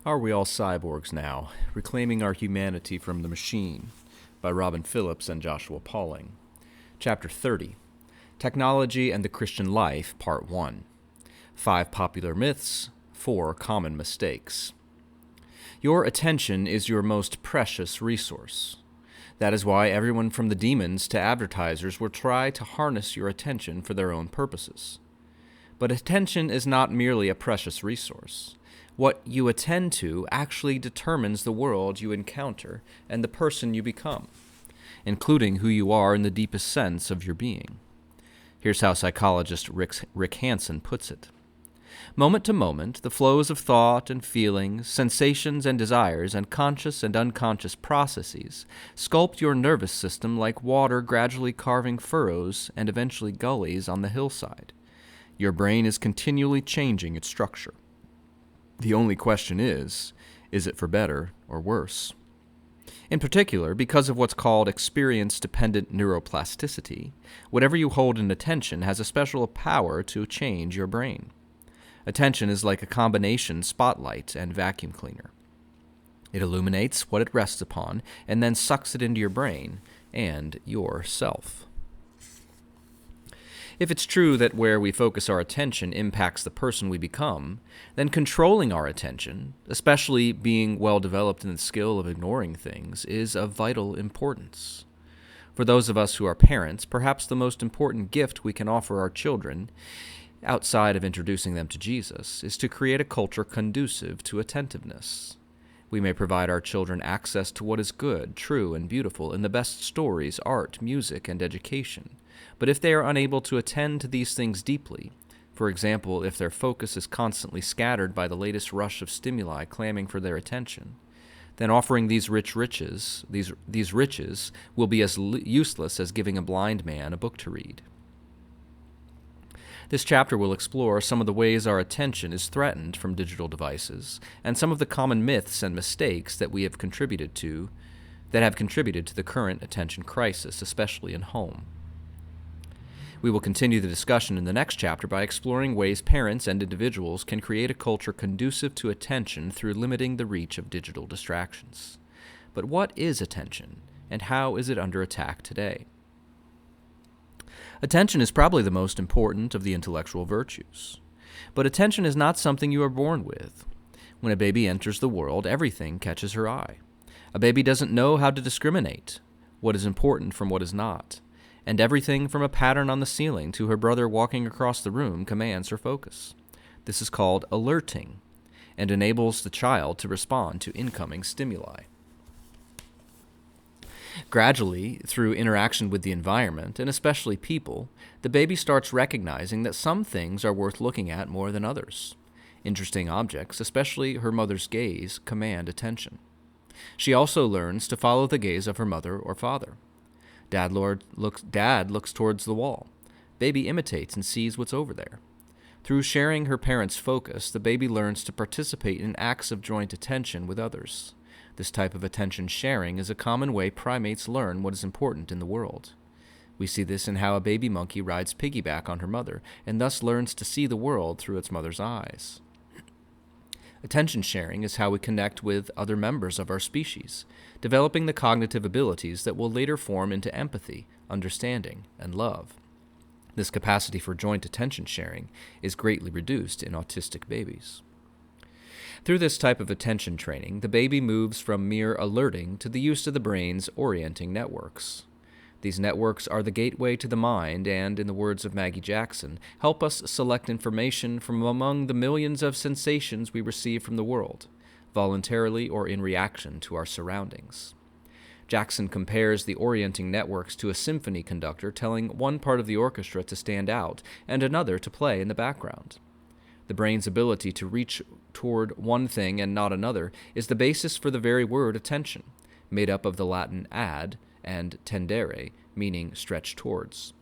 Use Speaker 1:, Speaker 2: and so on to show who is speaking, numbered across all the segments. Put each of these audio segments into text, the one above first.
Speaker 1: Are We All Cyborgs Now? Reclaiming Our Humanity from the Machine by Robin Phillips and Joshua Pauling. Chapter 30, Technology and the Christian Life, Part 1. 5 Popular Myths, 4 Common Mistakes. Your attention is your most precious resource. That is why everyone from the demons to advertisers will try to harness your attention for their own purposes. But attention is not merely a precious resource. What you attend to actually determines the world you encounter and the person you become, including who you are in the deepest sense of your being. Here's how psychologist Rick Hansen puts it. Moment to moment, the flows of thought and feelings, sensations and desires, and conscious and unconscious processes sculpt your nervous system like water gradually carving furrows and eventually gullies on the hillside. Your brain is continually changing its structure. The only question is it for better or worse? In particular, because of what's called experience-dependent neuroplasticity, whatever you hold in attention has a special power to change your brain. Attention is like a combination spotlight and vacuum cleaner. It illuminates what it rests upon and then sucks it into your brain and yourself. If it's true that where we focus our attention impacts the person we become, then controlling our attention, especially being well developed in the skill of ignoring things, is of vital importance. For those of us who are parents, perhaps the most important gift we can offer our children, outside of introducing them to Jesus, is to create a culture conducive to attentiveness. We may provide our children access to what is good, true, and beautiful in the best stories, art, music, and education. But if they are unable to attend to these things deeply, for example, if their focus is constantly scattered by the latest rush of stimuli clamoring for their attention, then offering these riches will be as useless as giving a blind man a book to read. This chapter will explore some of the ways our attention is threatened from digital devices and some of the common myths and mistakes that have contributed to the current attention crisis, especially in home. We will continue the discussion in the next chapter by exploring ways parents and individuals can create a culture conducive to attention through limiting the reach of digital distractions. But what is attention, and how is it under attack today? Attention is probably the most important of the intellectual virtues. But attention is not something you are born with. When a baby enters the world, everything catches her eye. A baby doesn't know how to discriminate what is important from what is not, and everything from a pattern on the ceiling to her brother walking across the room commands her focus. This is called alerting, and enables the child to respond to incoming stimuli. Gradually, through interaction with the environment, and especially people, the baby starts recognizing that some things are worth looking at more than others. Interesting objects, especially her mother's gaze, command attention. She also learns to follow the gaze of her mother or father. Dad looks towards the wall. Baby imitates and sees what's over there. Through sharing her parents' focus, the baby learns to participate in acts of joint attention with others. This type of attention sharing is a common way primates learn what is important in the world. We see this in how a baby monkey rides piggyback on her mother, and thus learns to see the world through its mother's eyes. Attention sharing is how we connect with other members of our species, developing the cognitive abilities that will later form into empathy, understanding, and love. This capacity for joint attention sharing is greatly reduced in autistic babies. Through this type of attention training, the baby moves from mere alerting to the use of the brain's orienting networks. These networks are the gateway to the mind and, in the words of Maggie Jackson, help us select information from among the millions of sensations we receive from the world, voluntarily or in reaction to our surroundings. Jackson compares the orienting networks to a symphony conductor telling one part of the orchestra to stand out and another to play in the background. The brain's ability to reach toward one thing and not another is the basis for the very word attention, made up of the Latin ad and tendere, meaning stretch towards.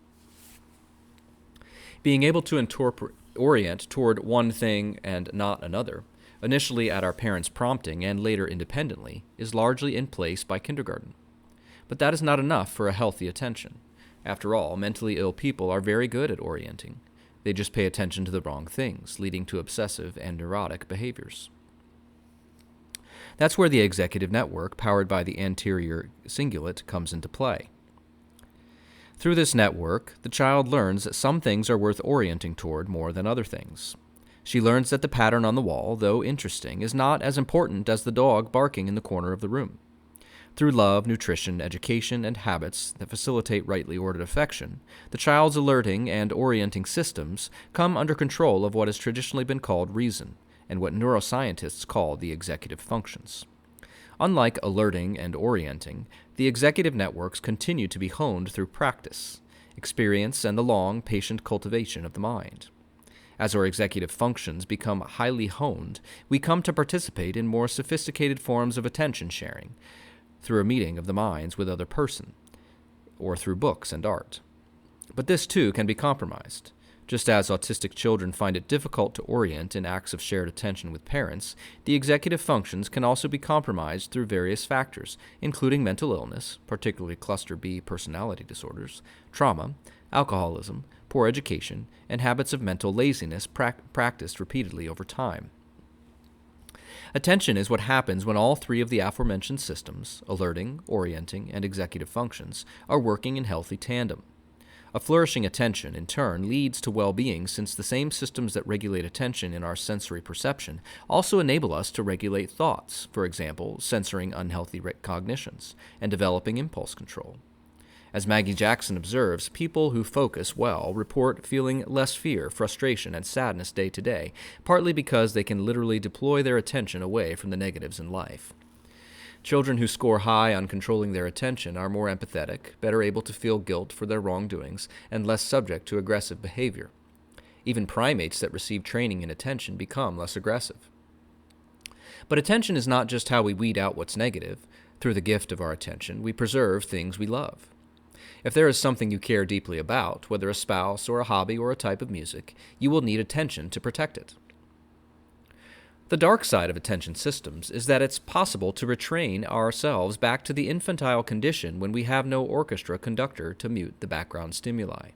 Speaker 1: Being able to orient toward one thing and not another, initially at our parents' prompting and later independently, is largely in place by kindergarten. But that is not enough for a healthy attention. After all, mentally ill people are very good at orienting. They just pay attention to the wrong things, leading to obsessive and neurotic behaviors. That's where the executive network, powered by the anterior cingulate, comes into play. Through this network, the child learns that some things are worth orienting toward more than other things. She learns that the pattern on the wall, though interesting, is not as important as the dog barking in the corner of the room. Through love, nutrition, education, and habits that facilitate rightly ordered affection, the child's alerting and orienting systems come under control of what has traditionally been called reason, and what neuroscientists call the executive functions. Unlike alerting and orienting, the executive networks continue to be honed through practice, experience, and the long, patient cultivation of the mind. As our executive functions become highly honed, we come to participate in more sophisticated forms of attention sharing, through a meeting of the minds with other person, or through books and art. But this too can be compromised. Just as autistic children find it difficult to orient in acts of shared attention with parents, the executive functions can also be compromised through various factors, including mental illness, particularly cluster B personality disorders, trauma, alcoholism, poor education, and habits of mental laziness practiced repeatedly over time. Attention is what happens when all three of the aforementioned systems, alerting, orienting, and executive functions, are working in healthy tandem. A flourishing attention, in turn, leads to well-being, since the same systems that regulate attention in our sensory perception also enable us to regulate thoughts, for example, censoring unhealthy cognitions, and developing impulse control. As Maggie Jackson observes, people who focus well report feeling less fear, frustration, and sadness day to day, partly because they can literally deploy their attention away from the negatives in life. Children who score high on controlling their attention are more empathetic, better able to feel guilt for their wrongdoings, and less subject to aggressive behavior. Even primates that receive training in attention become less aggressive. But attention is not just how we weed out what's negative. Through the gift of our attention, we preserve things we love. If there is something you care deeply about, whether a spouse or a hobby or a type of music, you will need attention to protect it. The dark side of attention systems is that it's possible to retrain ourselves back to the infantile condition when we have no orchestra conductor to mute the background stimuli.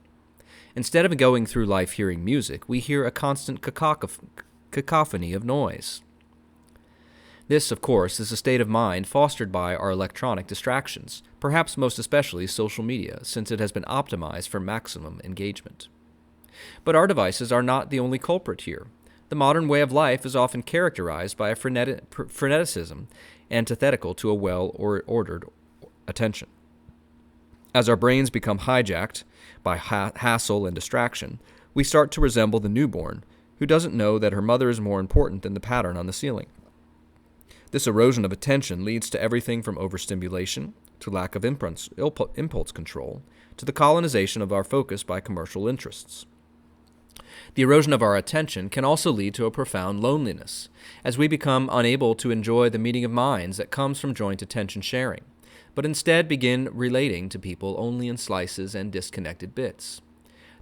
Speaker 1: Instead of going through life hearing music, we hear a constant cacophony of noise. This, of course, is a state of mind fostered by our electronic distractions, perhaps most especially social media, since it has been optimized for maximum engagement. But our devices are not the only culprit here. The modern way of life is often characterized by a freneticism antithetical to a well-ordered attention. As our brains become hijacked by hassle and distraction, we start to resemble the newborn who doesn't know that her mother is more important than the pattern on the ceiling. This erosion of attention leads to everything from overstimulation, to lack of impulse control, to the colonization of our focus by commercial interests. The erosion of our attention can also lead to a profound loneliness, as we become unable to enjoy the meeting of minds that comes from joint attention sharing, but instead begin relating to people only in slices and disconnected bits.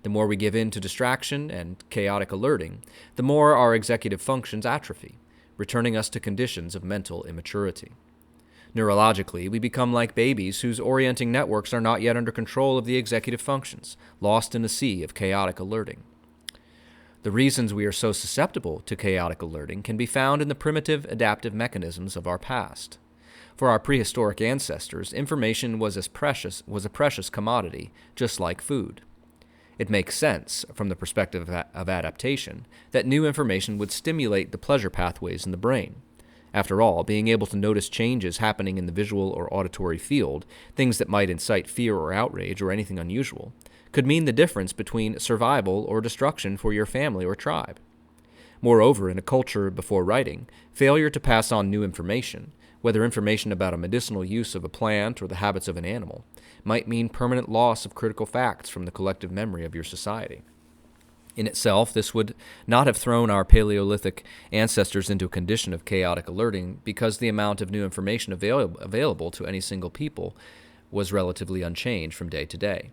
Speaker 1: The more we give in to distraction and chaotic alerting, the more our executive functions atrophy, returning us to conditions of mental immaturity. Neurologically, we become like babies whose orienting networks are not yet under control of the executive functions, lost in a sea of chaotic alerting. The reasons we are so susceptible to chaotic alerting can be found in the primitive adaptive mechanisms of our past. For our prehistoric ancestors, information was a precious commodity, just like food. It makes sense, from the perspective of adaptation, that new information would stimulate the pleasure pathways in the brain. After all, being able to notice changes happening in the visual or auditory field, things that might incite fear or outrage or anything unusual, could mean the difference between survival or destruction for your family or tribe. Moreover, in a culture before writing, failure to pass on new information, whether information about a medicinal use of a plant or the habits of an animal, might mean permanent loss of critical facts from the collective memory of your society. In itself, this would not have thrown our Paleolithic ancestors into a condition of chaotic alerting, because the amount of new information available to any single people was relatively unchanged from day to day.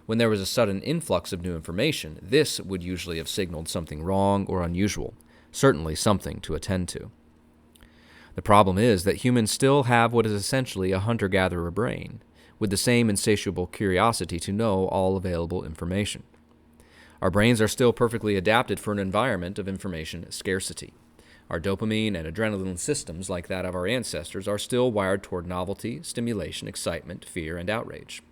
Speaker 1: When there was a sudden influx of new information, this would usually have signaled something wrong or unusual, certainly something to attend to. The problem is that humans still have what is essentially a hunter-gatherer brain, with the same insatiable curiosity to know all available information. Our brains are still perfectly adapted for an environment of information scarcity. Our dopamine and adrenaline systems, like that of our ancestors, are still wired toward novelty, stimulation, excitement, fear, and outrage.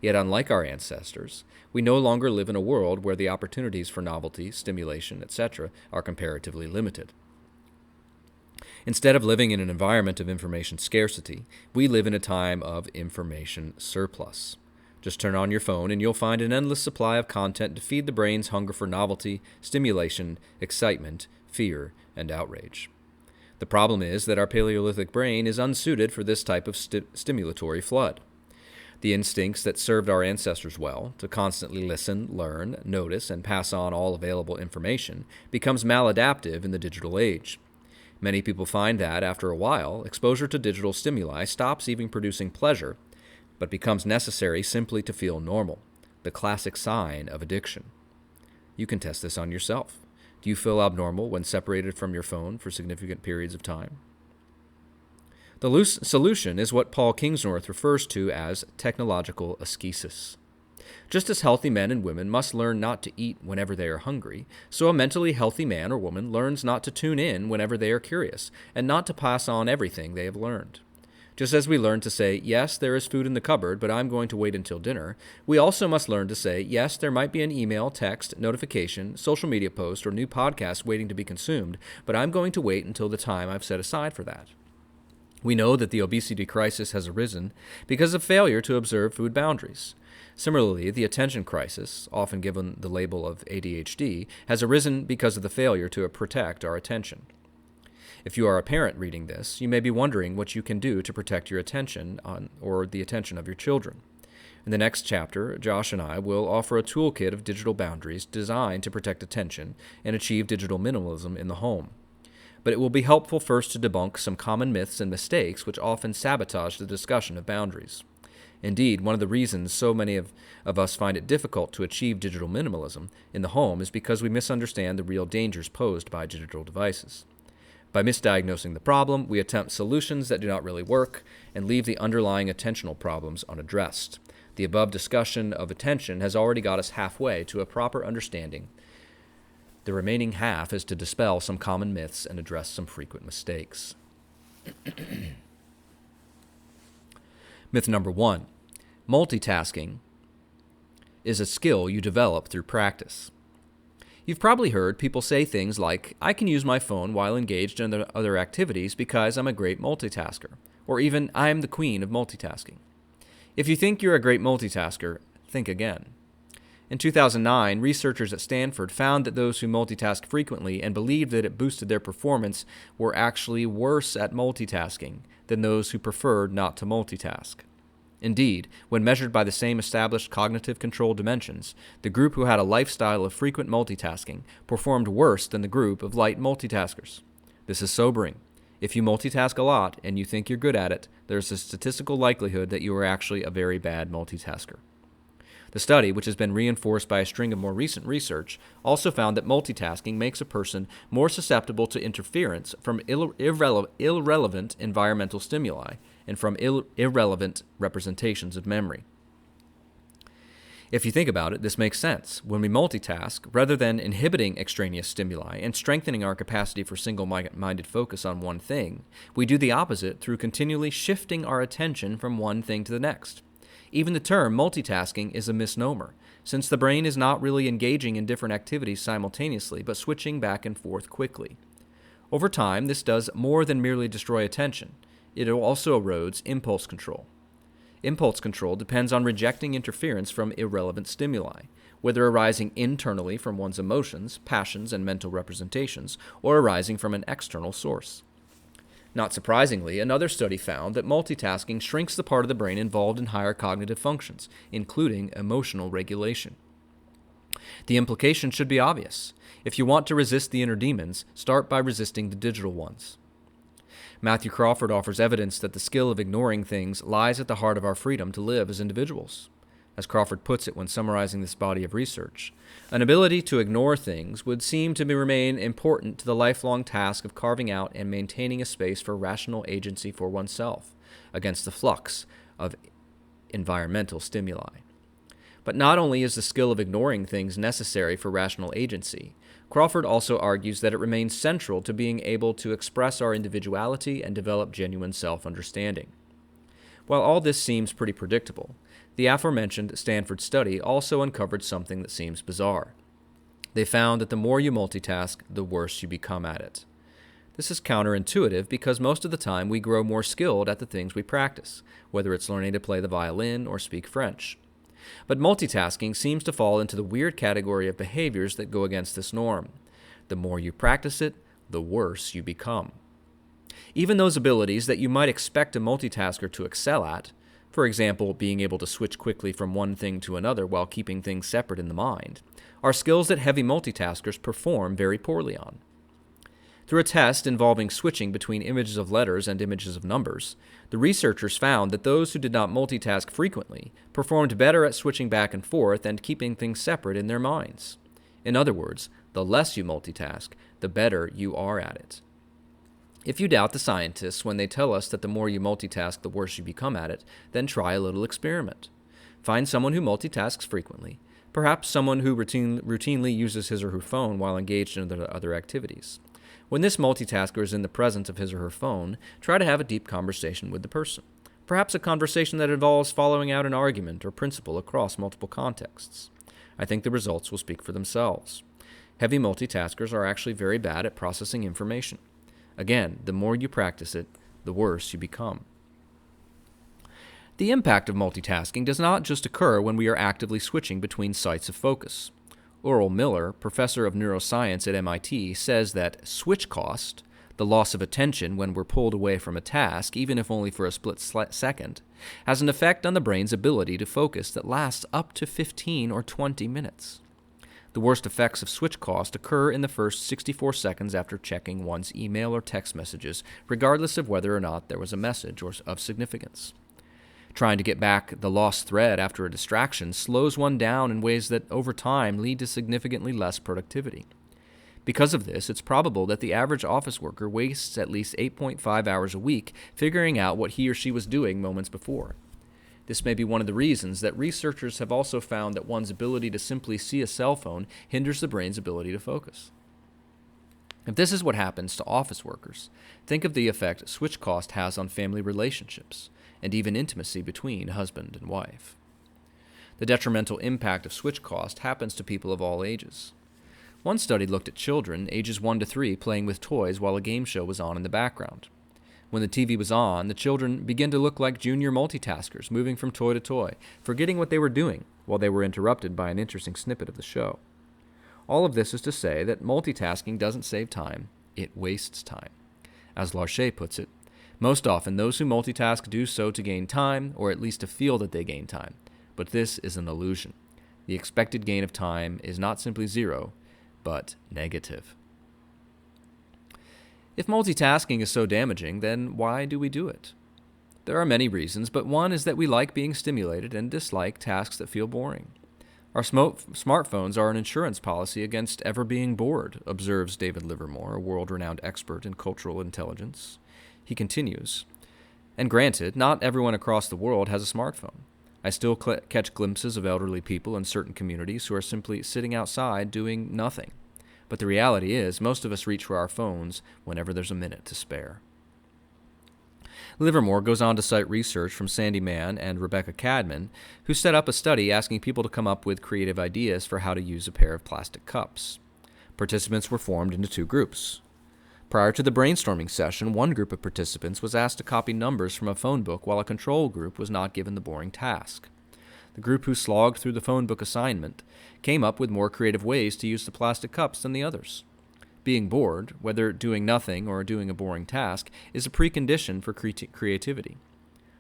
Speaker 1: Yet, unlike our ancestors, we no longer live in a world where the opportunities for novelty, stimulation, etc. are comparatively limited. Instead of living in an environment of information scarcity, we live in a time of information surplus. Just turn on your phone and you'll find an endless supply of content to feed the brain's hunger for novelty, stimulation, excitement, fear, and outrage. The problem is that our Paleolithic brain is unsuited for this type of stimulatory flood. The instincts that served our ancestors well, to constantly listen, learn, notice, and pass on all available information, becomes maladaptive in the digital age. Many people find that, after a while, exposure to digital stimuli stops even producing pleasure, but becomes necessary simply to feel normal, the classic sign of addiction. You can test this on yourself. Do you feel abnormal when separated from your phone for significant periods of time? The solution is what Paul Kingsnorth refers to as technological ascesis. Just as healthy men and women must learn not to eat whenever they are hungry, so a mentally healthy man or woman learns not to tune in whenever they are curious, and not to pass on everything they have learned. Just as we learn to say, yes, there is food in the cupboard, but I'm going to wait until dinner, we also must learn to say, yes, there might be an email, text, notification, social media post, or new podcast waiting to be consumed, but I'm going to wait until the time I've set aside for that. We know that the obesity crisis has arisen because of failure to observe food boundaries. Similarly, the attention crisis, often given the label of ADHD, has arisen because of the failure to protect our attention. If you are a parent reading this, you may be wondering what you can do to protect your attention or the attention of your children. In the next chapter, Josh and I will offer a toolkit of digital boundaries designed to protect attention and achieve digital minimalism in the home. But it will be helpful first to debunk some common myths and mistakes which often sabotage the discussion of boundaries. Indeed, one of the reasons so many of us find it difficult to achieve digital minimalism in the home is because we misunderstand the real dangers posed by digital devices. By misdiagnosing the problem, we attempt solutions that do not really work and leave the underlying attentional problems unaddressed. The above discussion of attention has already got us halfway to a proper understanding. The remaining half is to dispel some common myths and address some frequent mistakes. Myth number 1. Multitasking is a skill you develop through practice. You've probably heard people say things like, I can use my phone while engaged in other activities because I'm a great multitasker, or even, I am the queen of multitasking. If you think you're a great multitasker, think again. In 2009, researchers at Stanford found that those who multitask frequently and believed that it boosted their performance were actually worse at multitasking than those who preferred not to multitask. Indeed, when measured by the same established cognitive control dimensions, the group who had a lifestyle of frequent multitasking performed worse than the group of light multitaskers. This is sobering. If you multitask a lot and you think you're good at it, there's a statistical likelihood that you are actually a very bad multitasker. The study, which has been reinforced by a string of more recent research, also found that multitasking makes a person more susceptible to interference from irrelevant environmental stimuli and from irrelevant representations of memory. If you think about it, this makes sense. When we multitask, rather than inhibiting extraneous stimuli and strengthening our capacity for single-minded focus on one thing, we do the opposite through continually shifting our attention from one thing to the next. Even the term multitasking is a misnomer, since the brain is not really engaging in different activities simultaneously, but switching back and forth quickly. Over time, this does more than merely destroy attention. It also erodes impulse control. Impulse control depends on rejecting interference from irrelevant stimuli, whether arising internally from one's emotions, passions, and mental representations, or arising from an external source. Not surprisingly, another study found that multitasking shrinks the part of the brain involved in higher cognitive functions, including emotional regulation. The implication should be obvious. If you want to resist the inner demons, start by resisting the digital ones. Matthew Crawford offers evidence that the skill of ignoring things lies at the heart of our freedom to live as individuals. As Crawford puts it when summarizing this body of research, an ability to ignore things would seem to remain important to the lifelong task of carving out and maintaining a space for rational agency for oneself against the flux of environmental stimuli. But not only is the skill of ignoring things necessary for rational agency, Crawford also argues that it remains central to being able to express our individuality and develop genuine self-understanding. While all this seems pretty predictable, the aforementioned Stanford study also uncovered something that seems bizarre. They found that the more you multitask, the worse you become at it. This is counterintuitive because most of the time we grow more skilled at the things we practice, whether it's learning to play the violin or speak French. But multitasking seems to fall into the weird category of behaviors that go against this norm. The more you practice it, the worse you become. Even those abilities that you might expect a multitasker to excel at, for example, being able to switch quickly from one thing to another while keeping things separate in the mind, are skills that heavy multitaskers perform very poorly on. Through a test involving switching between images of letters and images of numbers, the researchers found that those who did not multitask frequently performed better at switching back and forth and keeping things separate in their minds. In other words, the less you multitask, the better you are at it. If you doubt the scientists when they tell us that the more you multitask, the worse you become at it, then try a little experiment. Find someone who multitasks frequently, perhaps someone who routinely uses his or her phone while engaged in other activities. When this multitasker is in the presence of his or her phone, try to have a deep conversation with the person. Perhaps a conversation that involves following out an argument or principle across multiple contexts. I think the results will speak for themselves. Heavy multitaskers are actually very bad at processing information. Again, the more you practice it, the worse you become. The impact of multitasking does not just occur when we are actively switching between sites of focus. Oral Miller, professor of neuroscience at MIT, says that switch cost, the loss of attention when we're pulled away from a task, even if only for a split second, has an effect on the brain's ability to focus that lasts up to 15 or 20 minutes. The worst effects of switch cost occur in the first 64 seconds after checking one's email or text messages, regardless of whether or not there was a message of significance. Trying to get back the lost thread after a distraction slows one down in ways that, over time, lead to significantly less productivity. Because of this, it's probable that the average office worker wastes at least 8.5 hours a week figuring out what he or she was doing moments before. This may be one of the reasons that researchers have also found that one's ability to simply see a cell phone hinders the brain's ability to focus. If this is what happens to office workers, think of the effect switch cost has on family relationships, and even intimacy between husband and wife. The detrimental impact of switch cost happens to people of all ages. One study looked at children, ages 1 to 3, playing with toys while a game show was on in the background. When the TV was on, the children began to look like junior multitaskers, moving from toy to toy, forgetting what they were doing while they were interrupted by an interesting snippet of the show. All of this is to say that multitasking doesn't save time, it wastes time. As Larcher puts it, most often those who multitask do so to gain time, or at least to feel that they gain time. But this is an illusion. The expected gain of time is not simply zero, but negative. If multitasking is so damaging, then why do we do it? There are many reasons, but one is that we like being stimulated and dislike tasks that feel boring. Our smartphones are an insurance policy against ever being bored, observes David Livermore, a world-renowned expert in cultural intelligence. He continues, and granted, not everyone across the world has a smartphone. I still catch glimpses of elderly people in certain communities who are simply sitting outside doing nothing. But the reality is, most of us reach for our phones whenever there's a minute to spare. Livermore goes on to cite research from Sandy Mann and Rebecca Cadman, who set up a study asking people to come up with creative ideas for how to use a pair of plastic cups. Participants were formed into 2 groups. Prior to the brainstorming session, one group of participants was asked to copy numbers from a phone book while a control group was not given the boring task. The group who slogged through the phone book assignment came up with more creative ways to use the plastic cups than the others. Being bored, whether doing nothing or doing a boring task, is a precondition for creativity.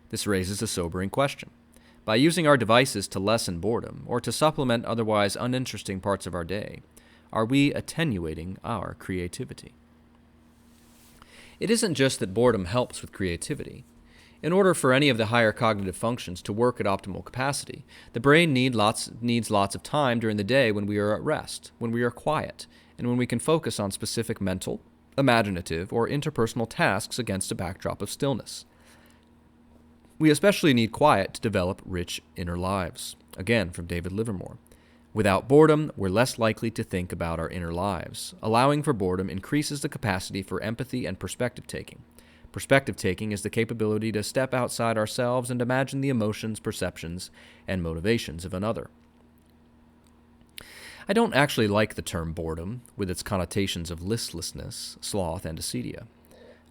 Speaker 1: This raises a sobering question. By using our devices to lessen boredom or to supplement otherwise uninteresting parts of our day, are we attenuating our creativity? It isn't just that boredom helps with creativity. In order for any of the higher cognitive functions to work at optimal capacity, the brain needs lots of time during the day when we are at rest, when we are quiet, and when we can focus on specific mental, imaginative, or interpersonal tasks against a backdrop of stillness. We especially need quiet to develop rich inner lives. Again, from David Livermore. Without boredom, we're less likely to think about our inner lives. Allowing for boredom increases the capacity for empathy and perspective taking. Perspective taking is the capability to step outside ourselves and imagine the emotions, perceptions, and motivations of another. I don't actually like the term boredom, with its connotations of listlessness, sloth, and acedia.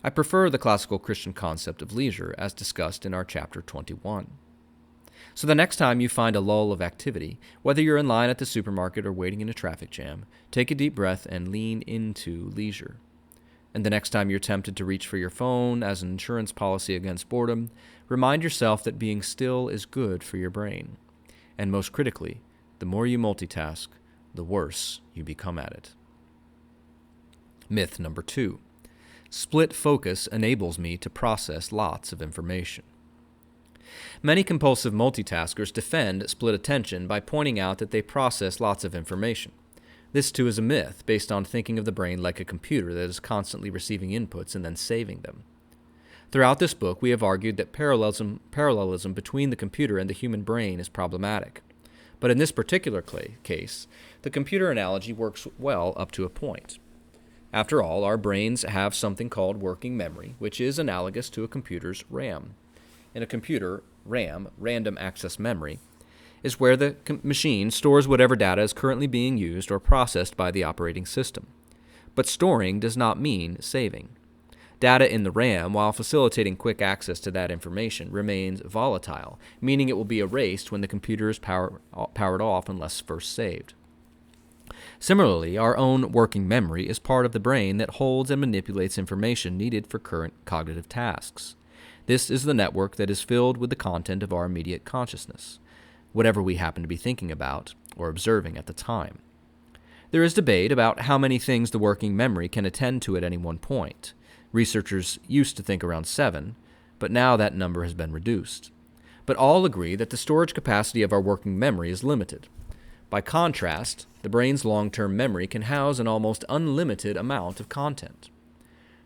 Speaker 1: I prefer the classical Christian concept of leisure, as discussed in our chapter 21. So the next time you find a lull of activity, whether you're in line at the supermarket or waiting in a traffic jam, take a deep breath and lean into leisure. And the next time you're tempted to reach for your phone as an insurance policy against boredom, remind yourself that being still is good for your brain. And most critically, the more you multitask, the worse you become at it. Myth number 2. Split focus enables me to process lots of information. Many compulsive multitaskers defend split attention by pointing out that they process lots of information. This too is a myth based on thinking of the brain like a computer that is constantly receiving inputs and then saving them. Throughout this book, we have argued that parallelism between the computer and the human brain is problematic. But in this particular case, the computer analogy works well up to a point. After all, our brains have something called working memory, which is analogous to a computer's RAM. In a computer, RAM, random access memory, is where the machine stores whatever data is currently being used or processed by the operating system. But storing does not mean saving. Data in the RAM, while facilitating quick access to that information, remains volatile, meaning it will be erased when the computer is powered off unless first saved. Similarly, our own working memory is part of the brain that holds and manipulates information needed for current cognitive tasks. This is the network that is filled with the content of our immediate consciousness, whatever we happen to be thinking about or observing at the time. There is debate about how many things the working memory can attend to at any one point. Researchers used to think around 7, but now that number has been reduced. But all agree that the storage capacity of our working memory is limited. By contrast, the brain's long-term memory can house an almost unlimited amount of content.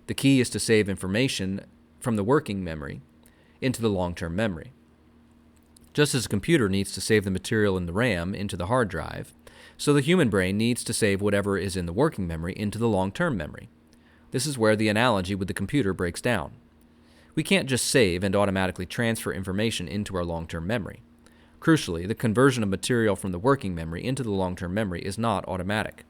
Speaker 1: The key is to save information from the working memory into the long-term memory. Just as a computer needs to save the material in the RAM into the hard drive, so the human brain needs to save whatever is in the working memory into the long-term memory. This is where the analogy with the computer breaks down. We can't just save and automatically transfer information into our long-term memory. Crucially, the conversion of material from the working memory into the long-term memory is not automatic.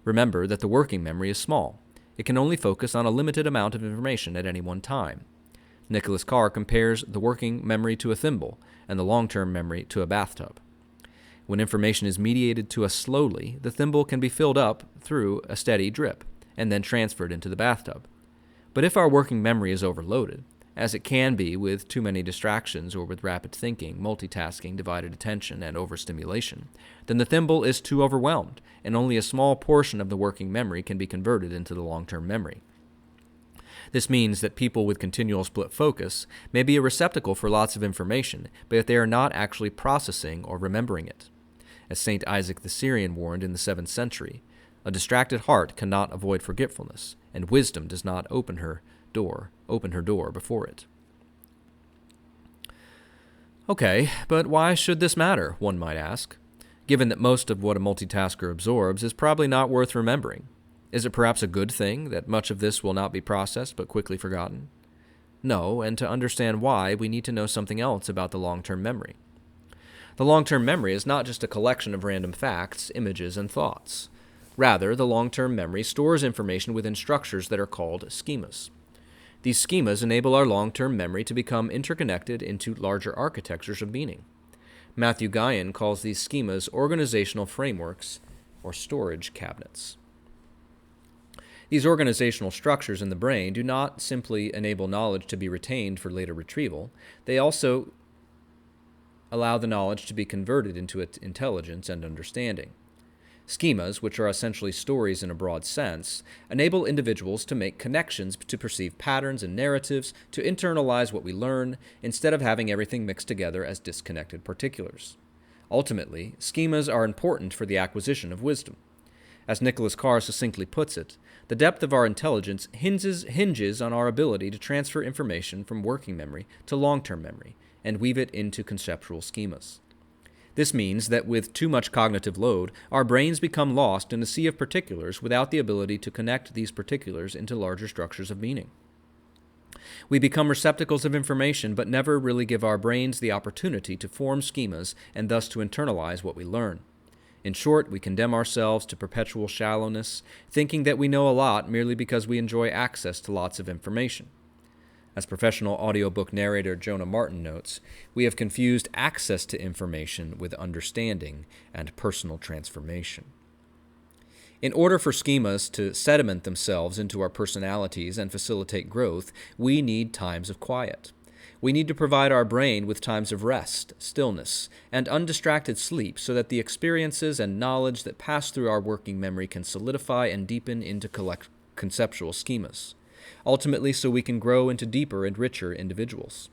Speaker 1: Remember that the working memory is small. It can only focus on a limited amount of information at any one time. Nicholas Carr compares the working memory to a thimble and the long-term memory to a bathtub. When information is mediated to us slowly, the thimble can be filled up through a steady drip and then transferred into the bathtub. But if our working memory is overloaded, as it can be with too many distractions or with rapid thinking, multitasking, divided attention, and overstimulation, then the thimble is too overwhelmed, and only a small portion of the working memory can be converted into the long-term memory. This means that people with continual split focus may be a receptacle for lots of information, but they are not actually processing or remembering it. As St. Isaac the Syrian warned in the 7th century, a distracted heart cannot avoid forgetfulness, and wisdom does not open her door before it. Okay, but why should this matter, one might ask, given that most of what a multitasker absorbs is probably not worth remembering? Is it perhaps a good thing that much of this will not be processed but quickly forgotten? No, and to understand why, we need to know something else about the long-term memory. The long-term memory is not just a collection of random facts, images, and thoughts. Rather, the long-term memory stores information within structures that are called schemas. These schemas enable our long-term memory to become interconnected into larger architectures of meaning. Matthew Guyon calls these schemas organizational frameworks or storage cabinets. These organizational structures in the brain do not simply enable knowledge to be retained for later retrieval, they also allow the knowledge to be converted into intelligence and understanding. Schemas, which are essentially stories in a broad sense, enable individuals to make connections, to perceive patterns and narratives, to internalize what we learn, instead of having everything mixed together as disconnected particulars. Ultimately, schemas are important for the acquisition of wisdom. As Nicholas Carr succinctly puts it, the depth of our intelligence hinges on our ability to transfer information from working memory to long-term memory and weave it into conceptual schemas. This means that with too much cognitive load, our brains become lost in a sea of particulars without the ability to connect these particulars into larger structures of meaning. We become receptacles of information, but never really give our brains the opportunity to form schemas and thus to internalize what we learn. In short, we condemn ourselves to perpetual shallowness, thinking that we know a lot merely because we enjoy access to lots of information. As professional audiobook narrator Jonah Martin notes, we have confused access to information with understanding and personal transformation. In order for schemas to sediment themselves into our personalities and facilitate growth, we need times of quiet. We need to provide our brain with times of rest, stillness, and undistracted sleep so that the experiences and knowledge that pass through our working memory can solidify and deepen into conceptual schemas, ultimately so we can grow into deeper and richer individuals.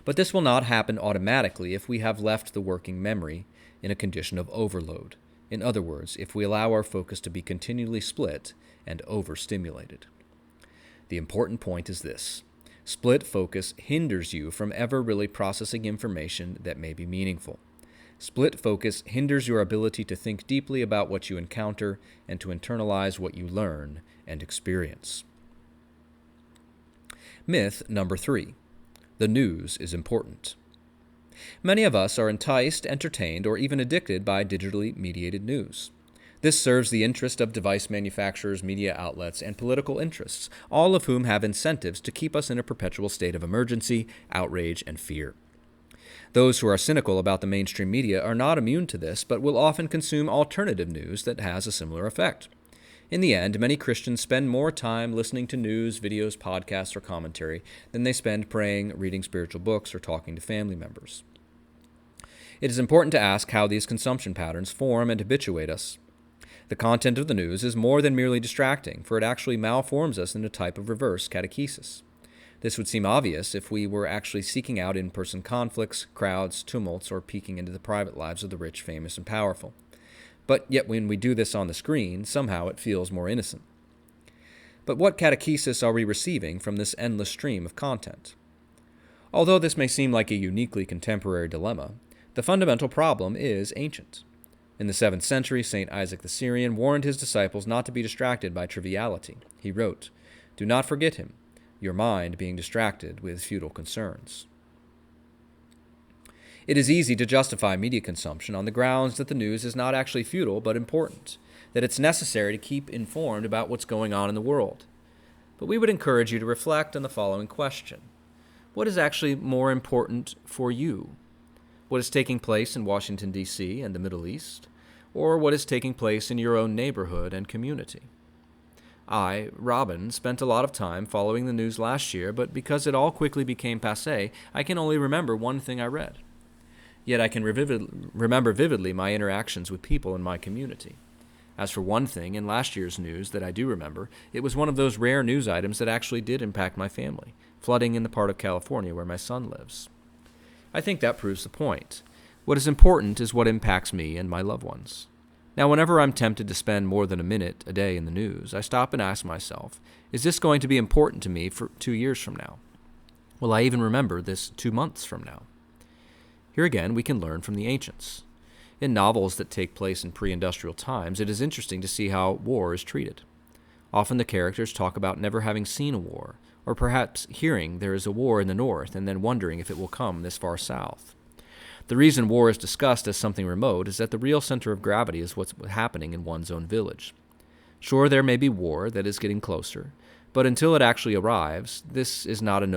Speaker 1: But this will not happen automatically if we have left the working memory in a condition of overload. In other words, if we allow our focus to be continually split and overstimulated. The important point is this. Split focus hinders you from ever really processing information that may be meaningful. Split focus hinders your ability to think deeply about what you encounter and to internalize what you learn and experience. Myth number 3. The news is important. Many of us are enticed, entertained, or even addicted by digitally mediated news. This serves the interest of device manufacturers, media outlets, and political interests, all of whom have incentives to keep us in a perpetual state of emergency, outrage, and fear. Those who are cynical about the mainstream media are not immune to this, but will often consume alternative news that has a similar effect. In the end, many Christians spend more time listening to news, videos, podcasts, or commentary than they spend praying, reading spiritual books, or talking to family members. It is important to ask how these consumption patterns form and habituate us. The content of the news is more than merely distracting, for it actually malforms us in a type of reverse catechesis. This would seem obvious if we were actually seeking out in-person conflicts, crowds, tumults, or peeking into the private lives of the rich, famous, and powerful. But yet when we do this on the screen, somehow it feels more innocent. But what catechesis are we receiving from this endless stream of content? Although this may seem like a uniquely contemporary dilemma, the fundamental problem is ancient. In the 7th century, St. Isaac the Syrian warned his disciples not to be distracted by triviality. He wrote, "Do not forget him, your mind being distracted with futile concerns." It is easy to justify media consumption on the grounds that the news is not actually futile but important, that it's necessary to keep informed about what's going on in the world. But we would encourage you to reflect on the following question. What is actually more important for you? What is taking place in Washington, D.C. and the Middle East? Or what is taking place in your own neighborhood and community? I, Robin, spent a lot of time following the news last year, but because it all quickly became passé, I can only remember one thing I read. Yet I can remember vividly my interactions with people in my community. As for one thing in last year's news that I do remember, it was one of those rare news items that actually did impact my family, flooding in the part of California where my son lives. I think that proves the point. What is important is what impacts me and my loved ones. Now, whenever I'm tempted to spend more than a minute a day in the news, I stop and ask myself, is this going to be important to me for 2 years from now? Will I even remember this 2 months from now? Here again, we can learn from the ancients. In novels that take place in pre-industrial times, it is interesting to see how war is treated. Often the characters talk about never having seen a war, or perhaps hearing there is a war in the north and then wondering if it will come this far south. The reason war is discussed as something remote is that the real center of gravity is what's happening in one's own village. Sure, there may be war that is getting closer, but until it actually arrives, this is not as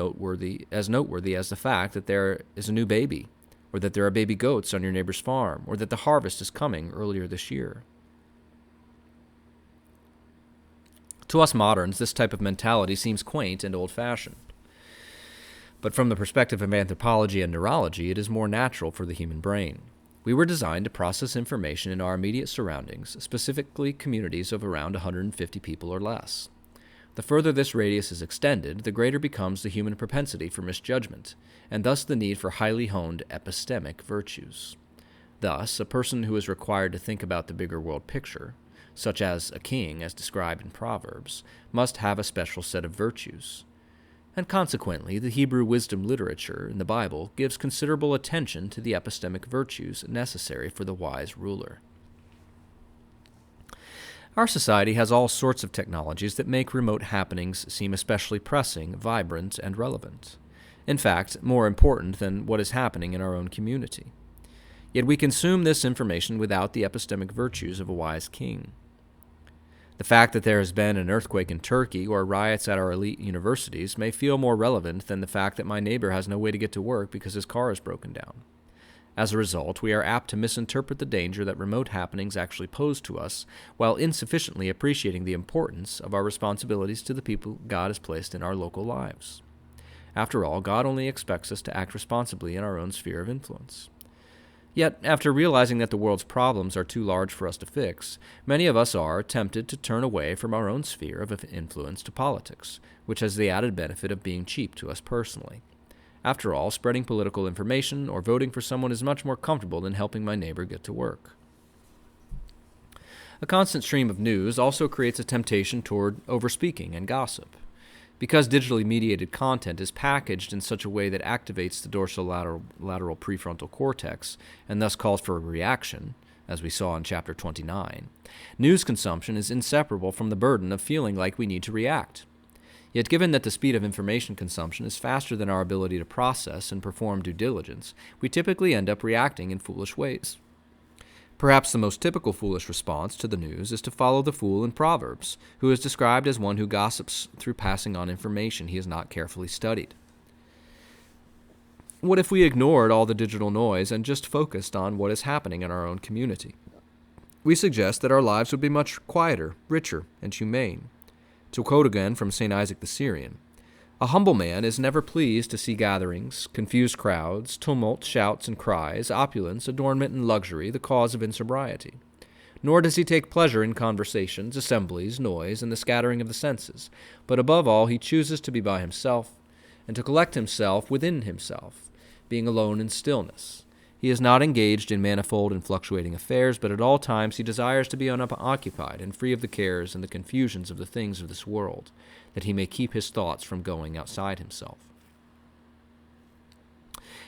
Speaker 1: noteworthy as the fact that there is a new baby, or that there are baby goats on your neighbor's farm, or that the harvest is coming earlier this year. To us moderns, this type of mentality seems quaint and old-fashioned. But from the perspective of anthropology and neurology, it is more natural for the human brain. We were designed to process information in our immediate surroundings, specifically communities of around 150 people or less. The further this radius is extended, the greater becomes the human propensity for misjudgment, and thus the need for highly honed epistemic virtues. Thus, a person who is required to think about the bigger world picture, such as a king as described in Proverbs, must have a special set of virtues. And consequently, the Hebrew wisdom literature in the Bible gives considerable attention to the epistemic virtues necessary for the wise ruler. Our society has all sorts of technologies that make remote happenings seem especially pressing, vibrant, and relevant. In fact, more important than what is happening in our own community. Yet we consume this information without the epistemic virtues of a wise king. The fact that there has been an earthquake in Turkey or riots at our elite universities may feel more relevant than the fact that my neighbor has no way to get to work because his car is broken down. As a result, we are apt to misinterpret the danger that remote happenings actually pose to us, while insufficiently appreciating the importance of our responsibilities to the people God has placed in our local lives. After all, God only expects us to act responsibly in our own sphere of influence. Yet, after realizing that the world's problems are too large for us to fix, many of us are tempted to turn away from our own sphere of influence to politics, which has the added benefit of being cheap to us personally. After all, spreading political information or voting for someone is much more comfortable than helping my neighbor get to work. A constant stream of news also creates a temptation toward overspeaking and gossip. Because digitally mediated content is packaged in such a way that activates the dorsolateral prefrontal cortex and thus calls for a reaction, as we saw in Chapter 29, news consumption is inseparable from the burden of feeling like we need to react. Yet given that the speed of information consumption is faster than our ability to process and perform due diligence, we typically end up reacting in foolish ways. Perhaps the most typical foolish response to the news is to follow the fool in Proverbs, who is described as one who gossips through passing on information he has not carefully studied. What if we ignored all the digital noise and just focused on what is happening in our own community? We suggest that our lives would be much quieter, richer, and humane. To quote again from St. Isaac the Syrian, "A humble man is never pleased to see gatherings, confused crowds, tumult, shouts, and cries, opulence, adornment, and luxury, the cause of insobriety. Nor does he take pleasure in conversations, assemblies, noise, and the scattering of the senses, but above all he chooses to be by himself, and to collect himself within himself, being alone in stillness. He is not engaged in manifold and fluctuating affairs, but at all times he desires to be unoccupied and free of the cares and the confusions of the things of this world, that he may keep his thoughts from going outside himself."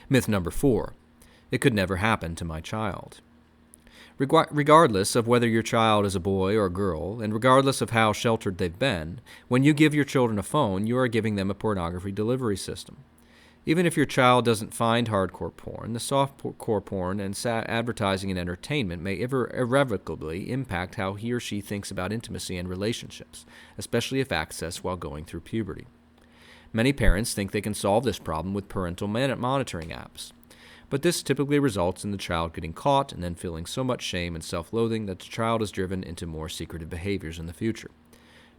Speaker 1: Myth number 4. It could never happen to my child. Regardless of whether your child is a boy or a girl, and regardless of how sheltered they've been, when you give your children a phone, you are giving them a pornography delivery system. Even if your child doesn't find hardcore porn, the softcore porn and advertising and entertainment may irrevocably impact how he or she thinks about intimacy and relationships, especially if accessed while going through puberty. Many parents think they can solve this problem with parental monitoring apps, but this typically results in the child getting caught and then feeling so much shame and self-loathing that the child is driven into more secretive behaviors in the future.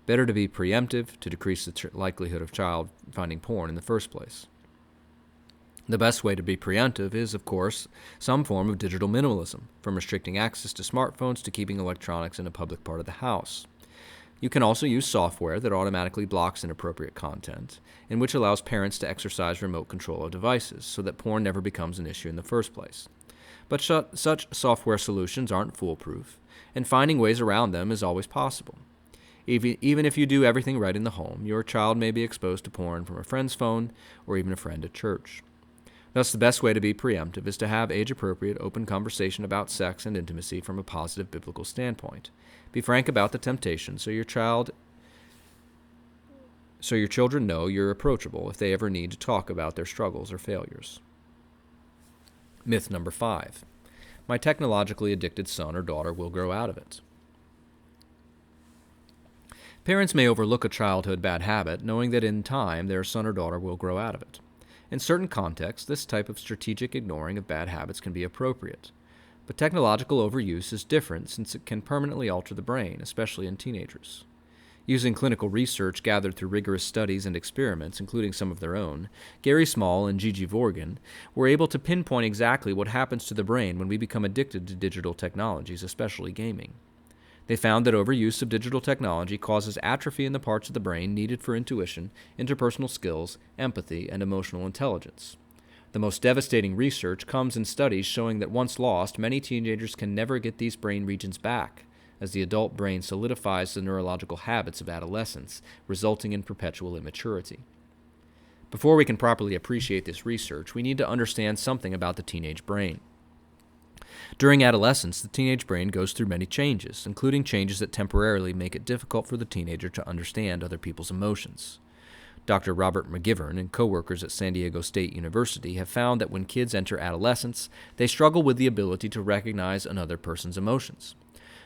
Speaker 1: Better to be preemptive to decrease the likelihood of child finding porn in the first place. The best way to be preemptive is, of course, some form of digital minimalism, from restricting access to smartphones to keeping electronics in a public part of the house. You can also use software that automatically blocks inappropriate content, and which allows parents to exercise remote control of devices so that porn never becomes an issue in the first place. But such software solutions aren't foolproof, and finding ways around them is always possible. Even if you do everything right in the home, your child may be exposed to porn from a friend's phone or even a friend at church. Thus, the best way to be preemptive is to have age-appropriate, open conversation about sex and intimacy from a positive biblical standpoint. Be frank about the temptation so your children know you're approachable if they ever need to talk about their struggles or failures. Myth number 5. My technologically addicted son or daughter will grow out of it. Parents may overlook a childhood bad habit, knowing that in time their son or daughter will grow out of it. In certain contexts, this type of strategic ignoring of bad habits can be appropriate. But technological overuse is different since it can permanently alter the brain, especially in teenagers. Using clinical research gathered through rigorous studies and experiments, including some of their own, Gary Small and Gigi Vorgan were able to pinpoint exactly what happens to the brain when we become addicted to digital technologies, especially gaming. They found that overuse of digital technology causes atrophy in the parts of the brain needed for intuition, interpersonal skills, empathy, and emotional intelligence. The most devastating research comes in studies showing that once lost, many teenagers can never get these brain regions back, as the adult brain solidifies the neurological habits of adolescence, resulting in perpetual immaturity. Before we can properly appreciate this research, we need to understand something about the teenage brain. During adolescence, the teenage brain goes through many changes, including changes that temporarily make it difficult for the teenager to understand other people's emotions. Dr. Robert McGivern and coworkers at San Diego State University have found that when kids enter adolescence, they struggle with the ability to recognize another person's emotions.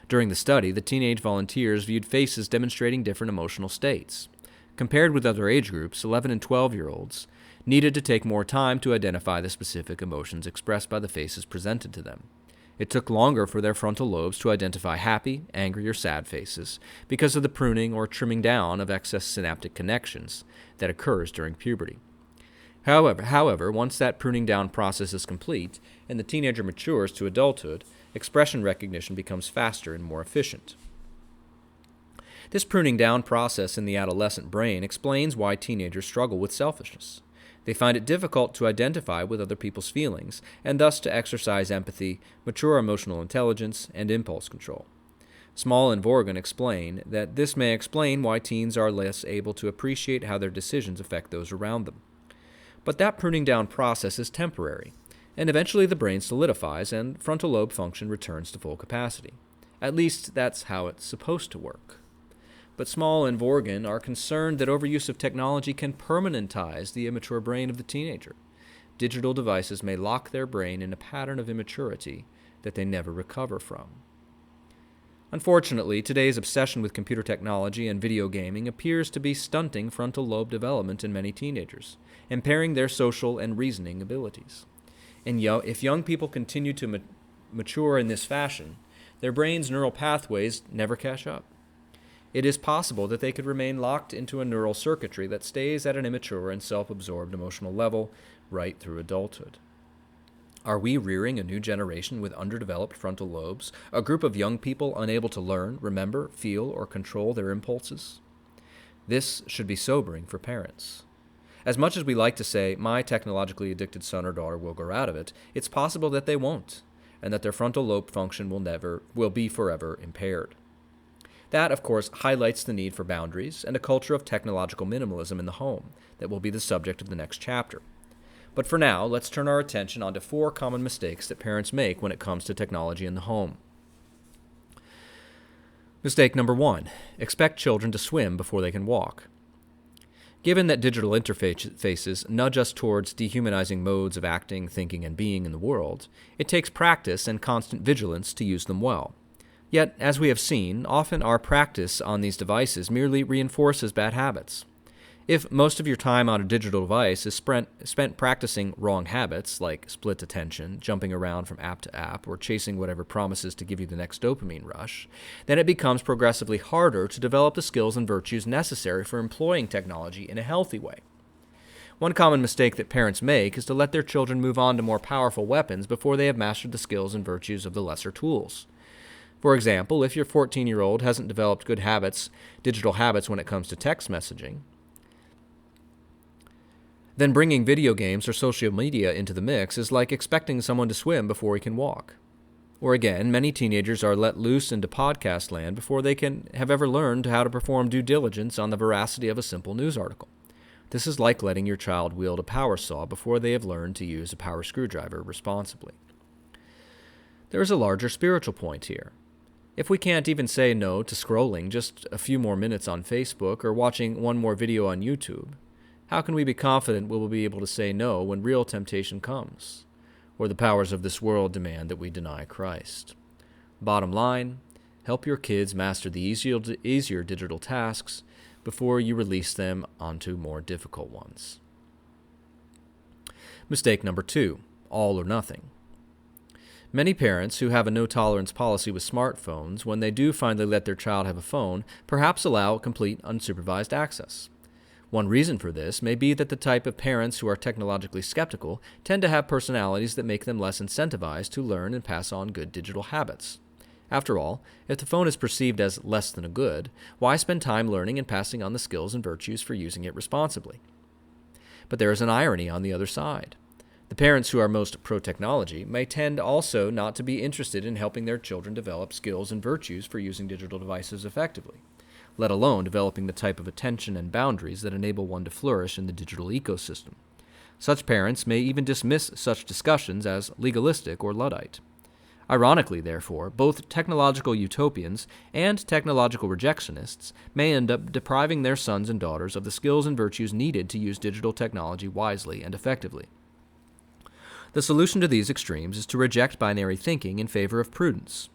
Speaker 1: During the study, the teenage volunteers viewed faces demonstrating different emotional states. Compared with other age groups, 11 and 12-year-olds needed to take more time to identify the specific emotions expressed by the faces presented to them. It took longer for their frontal lobes to identify happy, angry, or sad faces because of the pruning or trimming down of excess synaptic connections that occurs during puberty. However, once that pruning down process is complete and the teenager matures to adulthood, expression recognition becomes faster and more efficient. This pruning down process in the adolescent brain explains why teenagers struggle with selfishness. They find it difficult to identify with other people's feelings, and thus to exercise empathy, mature emotional intelligence, and impulse control. Small and Vorgan explain that this may explain why teens are less able to appreciate how their decisions affect those around them. But that pruning down process is temporary, and eventually the brain solidifies and frontal lobe function returns to full capacity. At least that's how it's supposed to work. But Small and Vorgan are concerned that overuse of technology can permanentize the immature brain of the teenager. Digital devices may lock their brain in a pattern of immaturity that they never recover from. Unfortunately, today's obsession with computer technology and video gaming appears to be stunting frontal lobe development in many teenagers, impairing their social and reasoning abilities. And if young people continue to mature in this fashion, their brain's neural pathways never catch up. It is possible that they could remain locked into a neural circuitry that stays at an immature and self-absorbed emotional level right through adulthood. Are we rearing a new generation with underdeveloped frontal lobes, a group of young people unable to learn, remember, feel, or control their impulses? This should be sobering for parents. As much as we like to say, my technologically addicted son or daughter will grow out of it, it's possible that they won't, and that their frontal lobe function will be forever impaired. That, of course, highlights the need for boundaries and a culture of technological minimalism in the home that will be the subject of the next chapter. But for now, let's turn our attention onto 4 common mistakes that parents make when it comes to technology in the home. Mistake number 1. Expect children to swim before they can walk. Given that digital interfaces nudge us towards dehumanizing modes of acting, thinking, and being in the world, it takes practice and constant vigilance to use them well. Yet, as we have seen, often our practice on these devices merely reinforces bad habits. If most of your time on a digital device is spent practicing wrong habits, like split attention, jumping around from app to app, or chasing whatever promises to give you the next dopamine rush, then it becomes progressively harder to develop the skills and virtues necessary for employing technology in a healthy way. One common mistake that parents make is to let their children move on to more powerful weapons before they have mastered the skills and virtues of the lesser tools. For example, if your 14-year-old hasn't developed good digital habits when it comes to text messaging, then bringing video games or social media into the mix is like expecting someone to swim before he can walk. Or again, many teenagers are let loose into podcast land before they can have ever learned how to perform due diligence on the veracity of a simple news article. This is like letting your child wield a power saw before they have learned to use a power screwdriver responsibly. There is a larger spiritual point here. If we can't even say no to scrolling just a few more minutes on Facebook or watching one more video on YouTube, how can we be confident we will be able to say no when real temptation comes, or the powers of this world demand that we deny Christ? Bottom line, help your kids master the easier digital tasks before you release them onto more difficult ones. Mistake number 2, all or nothing. Many parents who have a no-tolerance policy with smartphones, when they do finally let their child have a phone, perhaps allow complete unsupervised access. One reason for this may be that the type of parents who are technologically skeptical tend to have personalities that make them less incentivized to learn and pass on good digital habits. After all, if the phone is perceived as less than a good, why spend time learning and passing on the skills and virtues for using it responsibly? But there is an irony on the other side. The parents who are most pro-technology may tend also not to be interested in helping their children develop skills and virtues for using digital devices effectively, let alone developing the type of attention and boundaries that enable one to flourish in the digital ecosystem. Such parents may even dismiss such discussions as legalistic or Luddite. Ironically, therefore, both technological utopians and technological rejectionists may end up depriving their sons and daughters of the skills and virtues needed to use digital technology wisely and effectively. The solution to these extremes is to reject binary thinking in favor of prudence.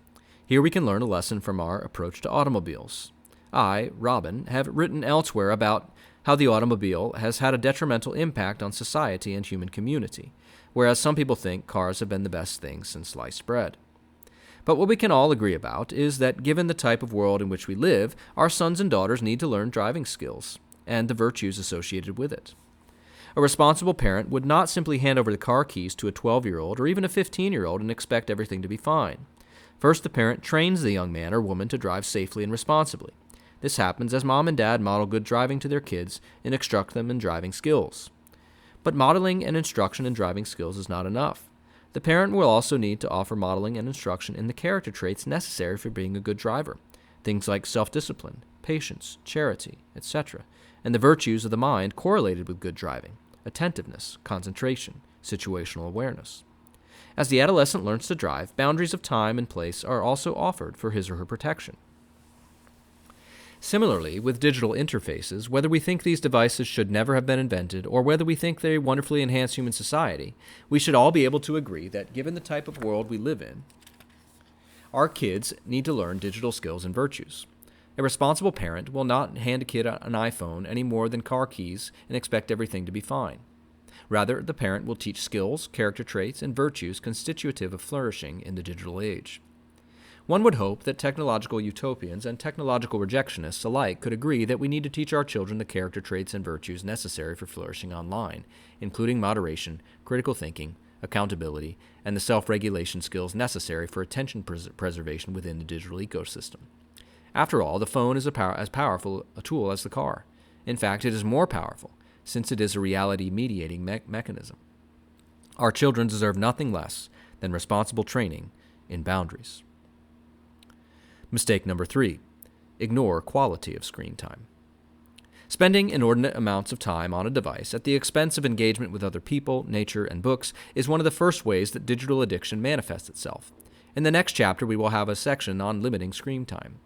Speaker 1: Here we can learn a lesson from our approach to automobiles. I, Robin, have written elsewhere about how the automobile has had a detrimental impact on society and human community, whereas some people think cars have been the best thing since sliced bread. But what we can all agree about is that given the type of world in which we live, our sons and daughters need to learn driving skills and the virtues associated with it. A responsible parent would not simply hand over the car keys to a 12-year-old or even a 15-year-old and expect everything to be fine. First, the parent trains the young man or woman to drive safely and responsibly. This happens as mom and dad model good driving to their kids and instruct them in driving skills. But modeling and instruction in driving skills is not enough. The parent will also need to offer modeling and instruction in the character traits necessary for being a good driver, things like self-discipline, patience, charity, etc., and the virtues of the mind correlated with good driving, attentiveness, concentration, situational awareness. As the adolescent learns to drive, boundaries of time and place are also offered for his or her protection. Similarly, with digital interfaces, whether we think these devices should never have been invented or whether we think they wonderfully enhance human society, we should all be able to agree that given the type of world we live in, our kids need to learn digital skills and virtues. A responsible parent will not hand a kid an iPhone any more than car keys and expect everything to be fine. Rather, the parent will teach skills, character traits, and virtues constitutive of flourishing in the digital age. One would hope that technological utopians and technological rejectionists alike could agree that we need to teach our children the character traits and virtues necessary for flourishing online, including moderation, critical thinking, accountability, and the self-regulation skills necessary for attention preservation within the digital ecosystem. After all, the phone is as powerful a tool as the car. In fact, it is more powerful, since it is a reality-mediating mechanism. Our children deserve nothing less than responsible training in boundaries. Mistake number 3. Ignore quality of screen time. Spending inordinate amounts of time on a device at the expense of engagement with other people, nature, and books is one of the first ways that digital addiction manifests itself. In the next chapter, we will have a section on limiting screen time.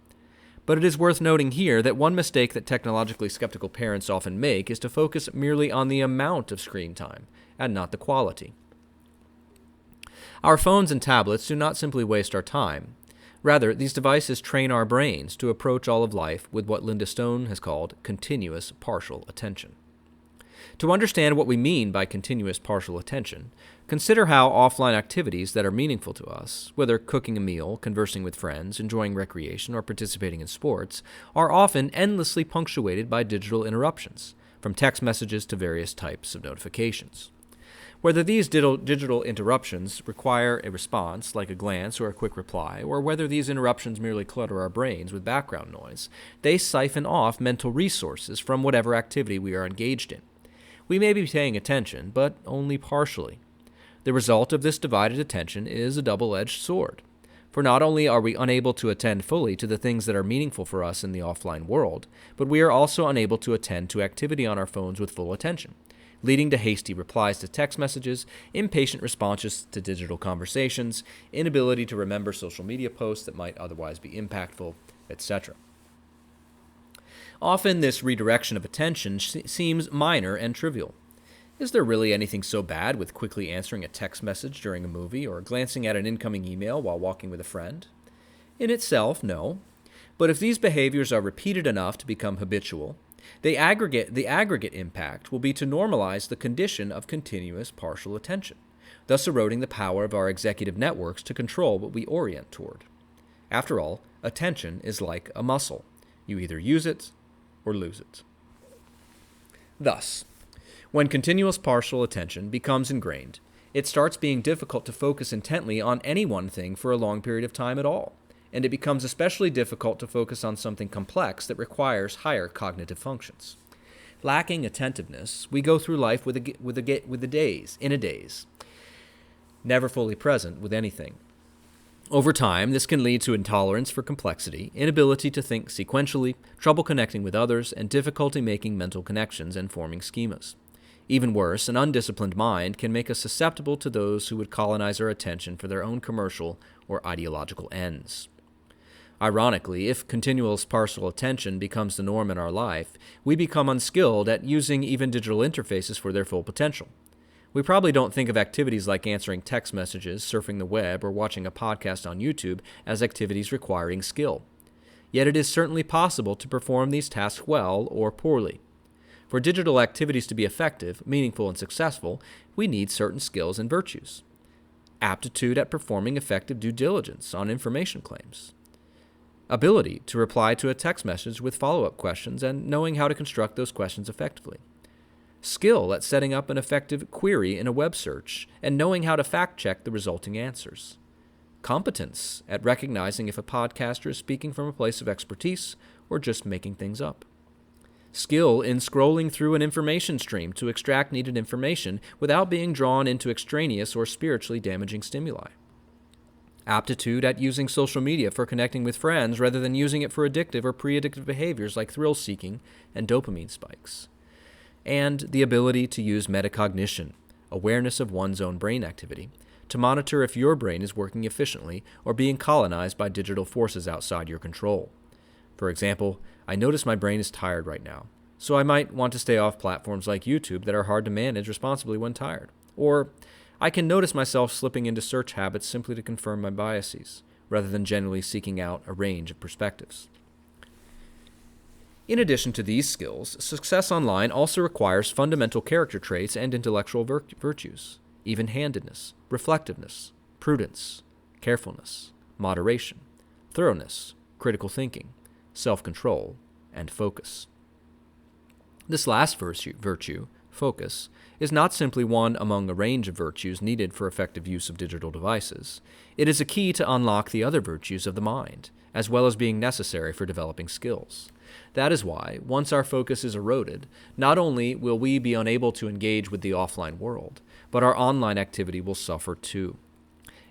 Speaker 1: But it is worth noting here that one mistake that technologically skeptical parents often make is to focus merely on the amount of screen time and not the quality. Our phones and tablets do not simply waste our time. Rather, these devices train our brains to approach all of life with what Linda Stone has called continuous partial attention. To understand what we mean by continuous partial attention, consider how offline activities that are meaningful to us, whether cooking a meal, conversing with friends, enjoying recreation, or participating in sports, are often endlessly punctuated by digital interruptions, from text messages to various types of notifications. Whether these digital interruptions require a response, like a glance or a quick reply, or whether these interruptions merely clutter our brains with background noise, they siphon off mental resources from whatever activity we are engaged in. We may be paying attention, but only partially. The result of this divided attention is a double-edged sword. For not only are we unable to attend fully to the things that are meaningful for us in the offline world, but we are also unable to attend to activity on our phones with full attention, leading to hasty replies to text messages, impatient responses to digital conversations, inability to remember social media posts that might otherwise be impactful, etc. Often this redirection of attention seems minor and trivial. Is there really anything so bad with quickly answering a text message during a movie or glancing at an incoming email while walking with a friend? In itself, no. But if these behaviors are repeated enough to become habitual, the aggregate impact will be to normalize the condition of continuous partial attention, thus eroding the power of our executive networks to control what we orient toward. After all, attention is like a muscle. You either use it or lose it. Thus, when continuous partial attention becomes ingrained, it starts being difficult to focus intently on any one thing for a long period of time at all, and it becomes especially difficult to focus on something complex that requires higher cognitive functions. Lacking attentiveness, we go through life with a daze, never fully present with anything. Over time, this can lead to intolerance for complexity, inability to think sequentially, trouble connecting with others, and difficulty making mental connections and forming schemas. Even worse, an undisciplined mind can make us susceptible to those who would colonize our attention for their own commercial or ideological ends. Ironically, if continual partial attention becomes the norm in our life, we become unskilled at using even digital interfaces for their full potential. We probably don't think of activities like answering text messages, surfing the web, or watching a podcast on YouTube as activities requiring skill. Yet it is certainly possible to perform these tasks well or poorly. For digital activities to be effective, meaningful, and successful, we need certain skills and virtues. Aptitude at performing effective due diligence on information claims. Ability to reply to a text message with follow-up questions and knowing how to construct those questions effectively. Skill at setting up an effective query in a web search and knowing how to fact-check the resulting answers. Competence at recognizing if a podcaster is speaking from a place of expertise or just making things up. Skill in scrolling through an information stream to extract needed information without being drawn into extraneous or spiritually damaging stimuli. Aptitude at using social media for connecting with friends rather than using it for addictive or pre-addictive behaviors like thrill-seeking and dopamine spikes. And the ability to use metacognition, awareness of one's own brain activity, to monitor if your brain is working efficiently or being colonized by digital forces outside your control. For example, I notice my brain is tired right now, so I might want to stay off platforms like YouTube that are hard to manage responsibly when tired. Or I can notice myself slipping into search habits simply to confirm my biases, rather than generally seeking out a range of perspectives. In addition to these skills, success online also requires fundamental character traits and intellectual virtues: even-handedness, reflectiveness, prudence, carefulness, moderation, thoroughness, critical thinking, self-control, and focus. This last virtue, focus, is not simply one among a range of virtues needed for effective use of digital devices. It is a key to unlock the other virtues of the mind, as well as being necessary for developing skills. That is why, once our focus is eroded, not only will we be unable to engage with the offline world, but our online activity will suffer too.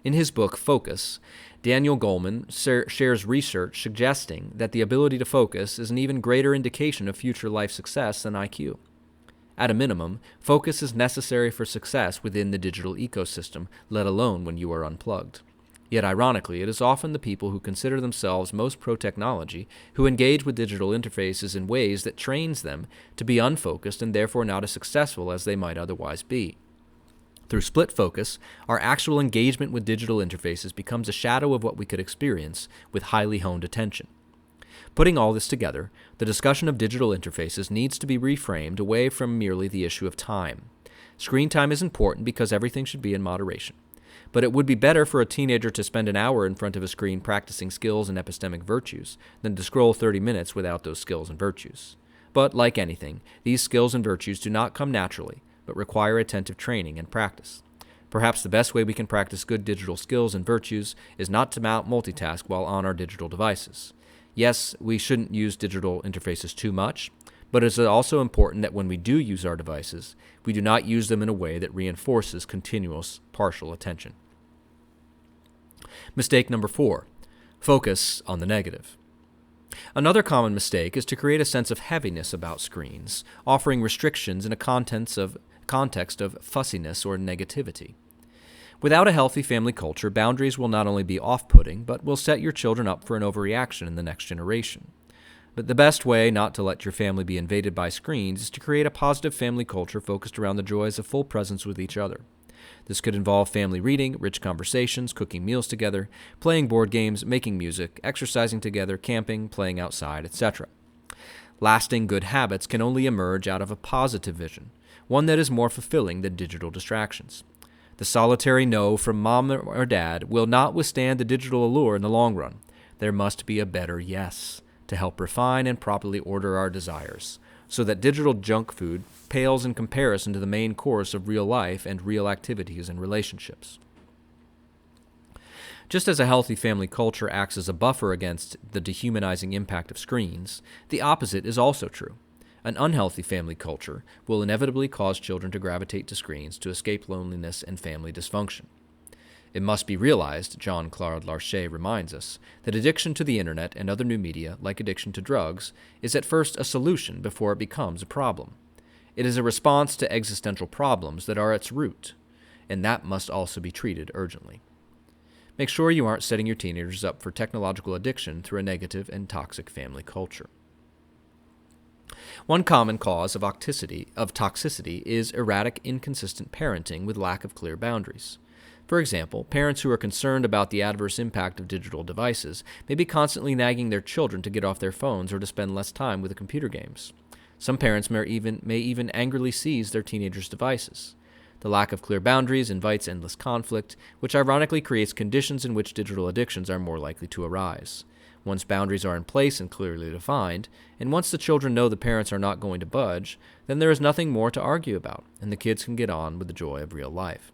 Speaker 1: In his book, Focus, Daniel Goleman shares research suggesting that the ability to focus is an even greater indication of future life success than IQ. At a minimum, focus is necessary for success within the digital ecosystem, let alone when you are unplugged. Yet ironically, it is often the people who consider themselves most pro-technology who engage with digital interfaces in ways that trains them to be unfocused and therefore not as successful as they might otherwise be. Through split focus, our actual engagement with digital interfaces becomes a shadow of what we could experience with highly honed attention. Putting all this together, the discussion of digital interfaces needs to be reframed away from merely the issue of time. Screen time is important because everything should be in moderation. But it would be better for a teenager to spend an hour in front of a screen practicing skills and epistemic virtues than to scroll 30 minutes without those skills and virtues. But like anything, these skills and virtues do not come naturally, but require attentive training and practice. Perhaps the best way we can practice good digital skills and virtues is not to multitask while on our digital devices. Yes, we shouldn't use digital interfaces too much, but it is also important that when we do use our devices, we do not use them in a way that reinforces continuous partial attention. Mistake number 4, focus on the negative. Another common mistake is to create a sense of heaviness about screens, offering restrictions in a context of fussiness or negativity. Without a healthy family culture, boundaries will not only be off-putting, but will set your children up for an overreaction in the next generation. But the best way not to let your family be invaded by screens is to create a positive family culture focused around the joys of full presence with each other. This could involve family reading, rich conversations, cooking meals together, playing board games, making music, exercising together, camping, playing outside, etc. Lasting good habits can only emerge out of a positive vision, one that is more fulfilling than digital distractions. The solitary no from mom or dad will not withstand the digital allure in the long run. There must be a better yes to help refine and properly order our desires, so that digital junk food pales in comparison to the main course of real life and real activities and relationships. Just as a healthy family culture acts as a buffer against the dehumanizing impact of screens, the opposite is also true. An unhealthy family culture will inevitably cause children to gravitate to screens to escape loneliness and family dysfunction. It must be realized, Jean-Claude Larcher reminds us, that addiction to the internet and other new media, like addiction to drugs, is at first a solution before it becomes a problem. It is a response to existential problems that are its root, and that must also be treated urgently. Make sure you aren't setting your teenagers up for technological addiction through a negative and toxic family culture. One common cause of toxicity is erratic, inconsistent parenting with lack of clear boundaries. For example, parents who are concerned about the adverse impact of digital devices may be constantly nagging their children to get off their phones or to spend less time with the computer games. Some parents may even angrily seize their teenagers' devices. The lack of clear boundaries invites endless conflict, which ironically creates conditions in which digital addictions are more likely to arise. Once boundaries are in place and clearly defined, and once the children know the parents are not going to budge, then there is nothing more to argue about, and the kids can get on with the joy of real life.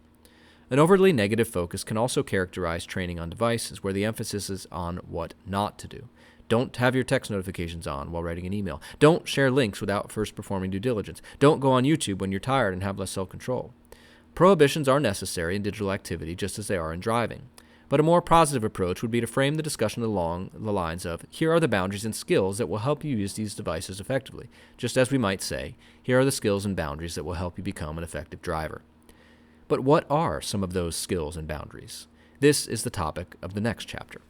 Speaker 1: An overly negative focus can also characterize training on devices, where the emphasis is on what not to do. Don't have your text notifications on while writing an email. Don't share links without first performing due diligence. Don't go on YouTube when you're tired and have less self-control. Prohibitions are necessary in digital activity just as they are in driving. But a more positive approach would be to frame the discussion along the lines of, here are the boundaries and skills that will help you use these devices effectively, just as we might say, here are the skills and boundaries that will help you become an effective driver. But what are some of those skills and boundaries? This is the topic of the next chapter.